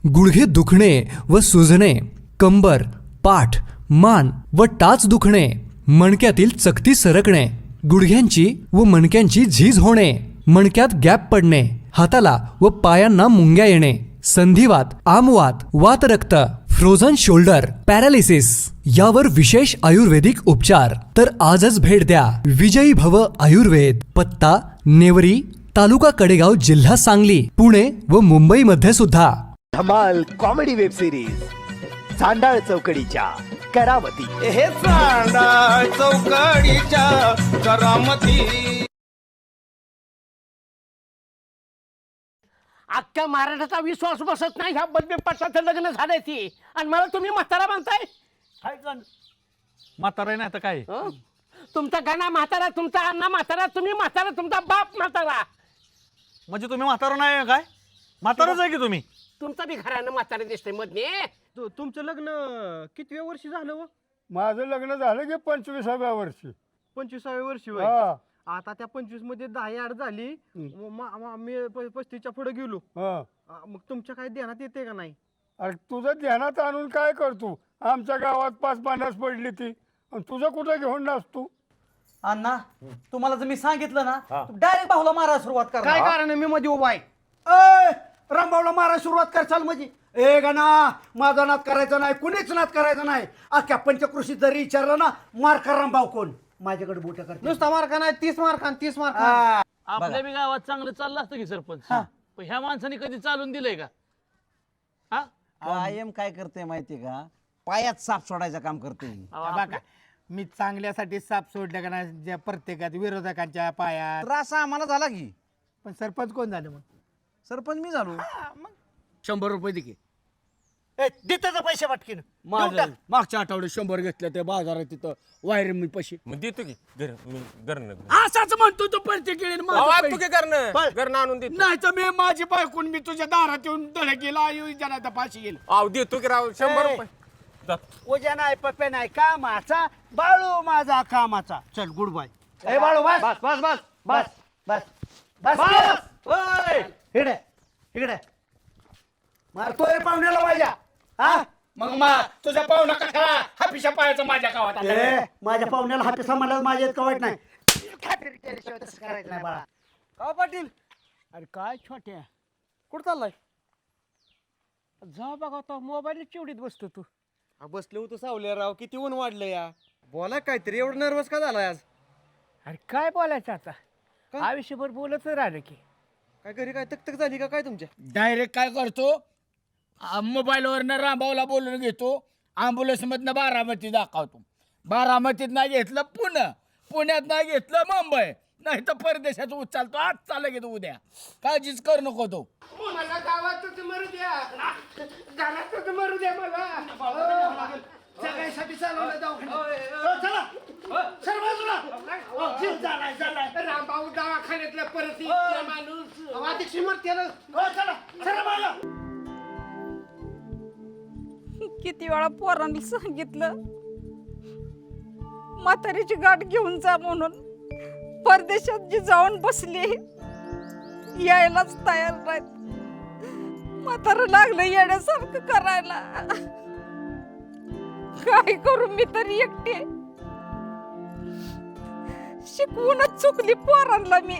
गुडघे दुखणे व सुजणे, कंबर, पाठ, मान व टाच दुखणे, मणक्यातील चकती सरकणे, गुडघ्यांची व मणक्यांची झीज होणे, मणक्यात गॅप पडणे, हाताला व पायांना मुंग्या येणे, संधिवात, आमवात, वातरक्त, फ्रोझन शोल्डर, पॅरालिसिस यावर विशेष आयुर्वेदिक उपचार. तर आजच भेट द्या विजयी भव आयुर्वेद. पत्ता नेवरी, तालुका कडेगाव, जिल्हा सांगली, पुणे व मुंबई मध्ये सुद्धा. धमाल कॉमेडी वेब सिरीज चांडाळ चौकडीच्या करामती. हे चांडाळ चौकडीच्या करामती. अख्ख्या महाराष्ट्राचा विश्वास बसत नाही ह्या बदली पक्षाचं लग्न झालंय ती, आणि मला तुम्ही म्हातारा म्हणताय. म्हातारा नाही आता काय हं? तुमचा गाणा म्हातारा, तुमचा अण्णा म्हातारा, तुम्ही म्हातारा, तुमचा बाप म्हातारा. म्हणजे तुम्ही म्हातारा नाही काय? म्हाताराच आहे की तुम्ही? तुमचा बी घरानं म्हातारा दिसतंय मध्ये. तुमचं लग्न कितव्या वर्षी झालं व? माझं लग्न झालं की 25व्या वर्षी. 25व्या वर्षी वय. हा आता त्या 25 मध्ये 10 आड झाली. मी 35च्या पुढे गेलो. हा. मग तुमच्या काय ध्यानात येते का नाही? अरे तुझं ध्यानात आणून काय करतो? आमच्या गावात 5-50 पडली ती, आणि तुझं कुठं घेऊन नसतो. अण्णा तुम्हाला जर मी सांगितलं ना डायरेक्ट भाऊला मारायला सुरुवात करा. काय कारण आहे? मी मध्ये उभा आहे. रामभाऊला मारायला सुरुवात करचाल म्हणजे? ए गणा, माझा नाद करायचा नाही, कुणीच नाद करायचा नाही. अख्ख्या पंचकृषीत जरी विचारलं ना, मार कर रामभाऊ कोण, माझ्याकडे बोट करते. नुसता मार्का नाही, 30 मार्क 30 मार्क. आपल्या बी गावात चांगलं चाललं असतं की सरपंच. पण ह्या माणसाने कधी चालून दिलंय का? हा कायम काय करते माहितीये का? पायात साप सोडायचं काम करते. बघा, मी चांगल्यासाठी साप सोडलं का नाही, ज्या प्रत्येकात विरोधकांच्या पायात. त्रास आम्हाला झाला की. पण सरपंच कोण झालं मग? सरपंच मी झालो. 100 रुपये दे की. देतात पैसे वाटकीन. मागच्या आठवड्यात 100 घेतलं ते बाजारात तिथं वायर मी पैसे. मग देतो की घरनं असाच म्हणतो तू प्रत्येक तू काय घरनं आणून देतो. नाही तर मी माझी बायकून मी तुझ्या दारात येऊन दळ गेला जनाचा फाशी गेल. आव देतो की राव 100 रुपये. जा. उद्या नाही पप्पे नाही कामाचा, बाळू माझा कामाचा. चल गुड बाय. ए बाळू बस बस बस बस बस बस बस. इकडे इकडे मारतोय पाहुण्याला माझ्या. हा मग तुझ्या पाहुणा कसा हापिशा पायाचा माझ्या गावात आला? ए, माझ्या पाहुण्याला हाती सांभाळायला माझ्या इतकं वाईट नाही. करायचं नाही बाळा. का पाटील? अरे काय छोट्या, कुठं चाललाय? जा बघा आता मोबाईल चिवडीत बसतो तू. बसले होतो सावल्या राव, किती ऊन वाढलं या. बोला काहीतरी, एवढं नर्वस का झालाय आज? अरे काय बोलायचं आता, आयुष्यभर बोलत राहिलं की. काय घरी काय तक झाली का काय तुमच्या? डायरेक्ट काय करतो, मोबाईलवरनं रामभाऊला बोलून घेतो, अँब्युलन्स मधनं बारामती दाखवतो, बारामतीत नाही घेतलं पुणे, पुण्यात नाही घेतलं मुंबई, नाही तर परदेशात उचलतो. आज चालला घेतो उद्या, काळजीच करू नको तो. मला गावातच मरू द्या, घरातच मरू द्या मला. सगळ्यासाठी चालवलं रामभाऊ दवाखान्यातल्या परत माणूस किती वेळा पोरांना सांगितलं म्हातारीची गाठ घेऊन जा म्हणून, परदेशात जी जाऊन बसली यायलाच तयार नाहीत. म्हातारं लागलं येण्यासारखं करायला. काय करू मी तरी एकटे, शिकवूनच चुकली पोरांना मी.